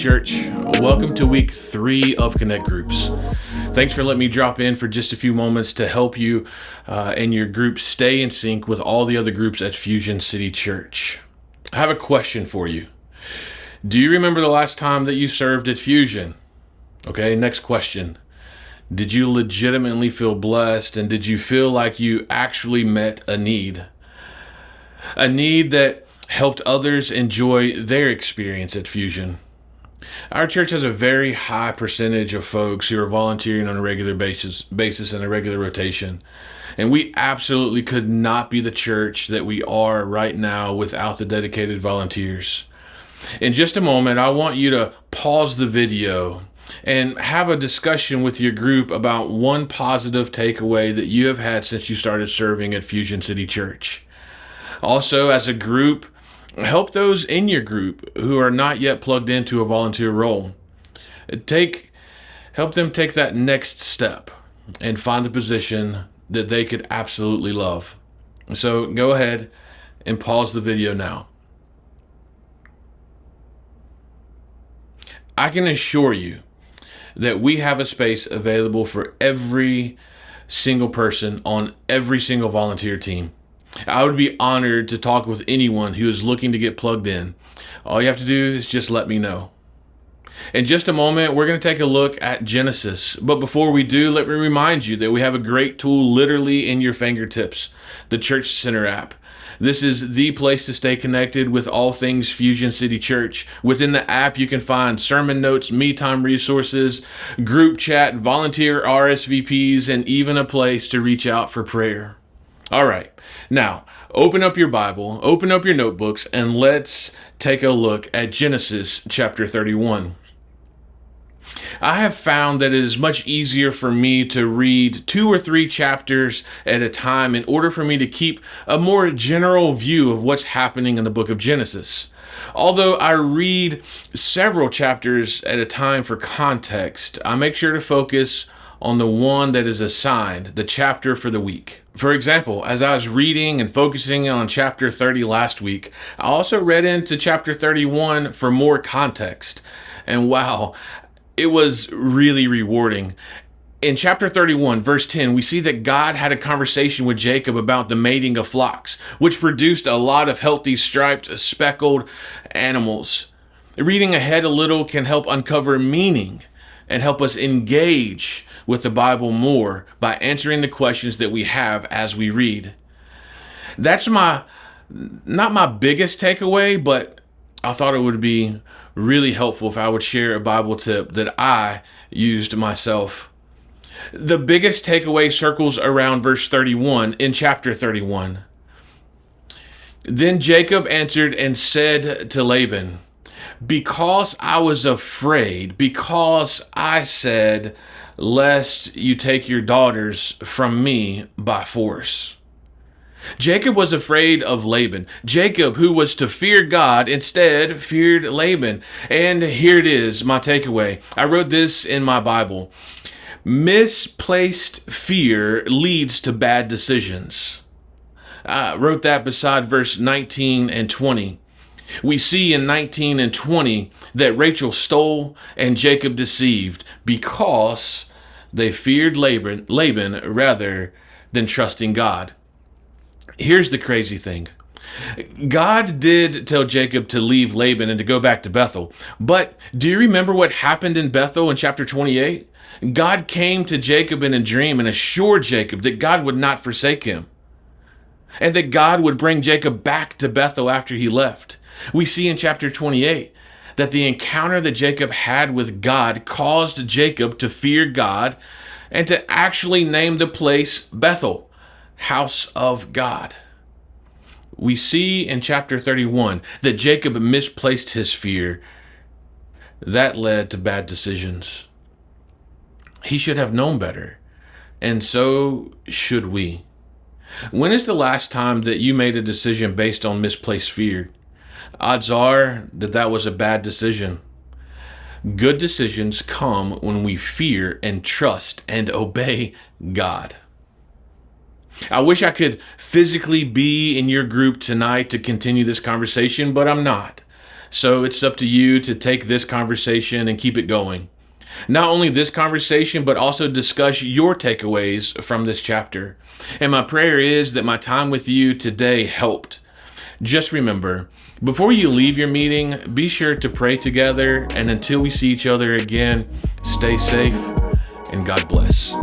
Church. Welcome to week 3 of Connect Groups. Thanks for letting me drop in for just a few moments to help you and your group stay in sync with all the other groups at Fusion City Church. I have a question for you. Do you remember the last time that you served at Fusion? Okay, next question. Did you legitimately feel blessed, and did you feel like you actually met a need? A need that helped others enjoy their experience at Fusion. Our church has a very high percentage of folks who are volunteering on a regular basis in a regular rotation. And we absolutely could not be the church that we are right now without the dedicated volunteers. In just a moment, I want you to pause the video and have a discussion with your group about one positive takeaway that you have had since you started serving at Fusion City Church. Also, as a group, help those in your group who are not yet plugged into a volunteer role. Help them take that next step and find the position that they could absolutely love. So go ahead and pause the video now. I can assure you that we have a space available for every single person on every single volunteer team. I would be honored to talk with anyone who is looking to get plugged in. All you have to do is just let me know. In just a moment, we're going to take a look at Genesis. But before we do, let me remind you that we have a great tool literally in your fingertips, the Church Center app. This is the place to stay connected with all things Fusion City Church. Within the app, you can find sermon notes, me time resources, group chat, volunteer RSVPs, and even a place to reach out for prayer. All right, now open up your Bible, open up your notebooks, and let's take a look at Genesis chapter 31. I have found that it is much easier for me to read 2 or 3 chapters at a time in order for me to keep a more general view of what's happening in the book of Genesis. Although I read several chapters at a time for context, I make sure to focus on the one that is assigned, the chapter for the week. For example, as I was reading and focusing on chapter 30 last week, I also read into chapter 31 for more context. And wow, it was really rewarding. In chapter 31, verse 10, we see that God had a conversation with Jacob about the mating of flocks, which produced a lot of healthy striped, speckled animals. Reading ahead a little can help uncover meaning and help us engage with the Bible more by answering the questions that we have as we read. That's not my biggest takeaway, but I thought it would be really helpful if I would share a Bible tip that I used myself. The biggest takeaway circles around verse 31 in chapter 31. Then Jacob answered and said to Laban, "Because I was afraid, because I said, lest you take your daughters from me by force." Jacob was afraid of Laban. Jacob, who was to fear God, instead feared Laban. And here it is, my takeaway. I wrote this in my Bible. Misplaced fear leads to bad decisions. I wrote that beside verse 19 and 20. We see in 19 and 20 that Rachel stole and Jacob deceived because they feared Laban rather than trusting God. Here's the crazy thing. God did tell Jacob to leave Laban and to go back to Bethel. But do you remember what happened in Bethel in chapter 28? God came to Jacob in a dream and assured Jacob that God would not forsake him, and that God would bring Jacob back to Bethel after he left. We see in chapter 28 that the encounter that Jacob had with God caused Jacob to fear God and to actually name the place Bethel, house of God. We see in chapter 31 that Jacob misplaced his fear. That led to bad decisions. He should have known better, and so should we. When is the last time that you made a decision based on misplaced fear? Odds are that was a bad decision. Good decisions come when we fear and trust and obey God. I wish I could physically be in your group tonight to continue this conversation, but I'm not. So it's up to you to take this conversation and keep it going. Not only this conversation, but also discuss your takeaways from this chapter. And my prayer is that my time with you today helped. Just remember, before you leave your meeting, be sure to pray together. And until we see each other again, stay safe and God bless.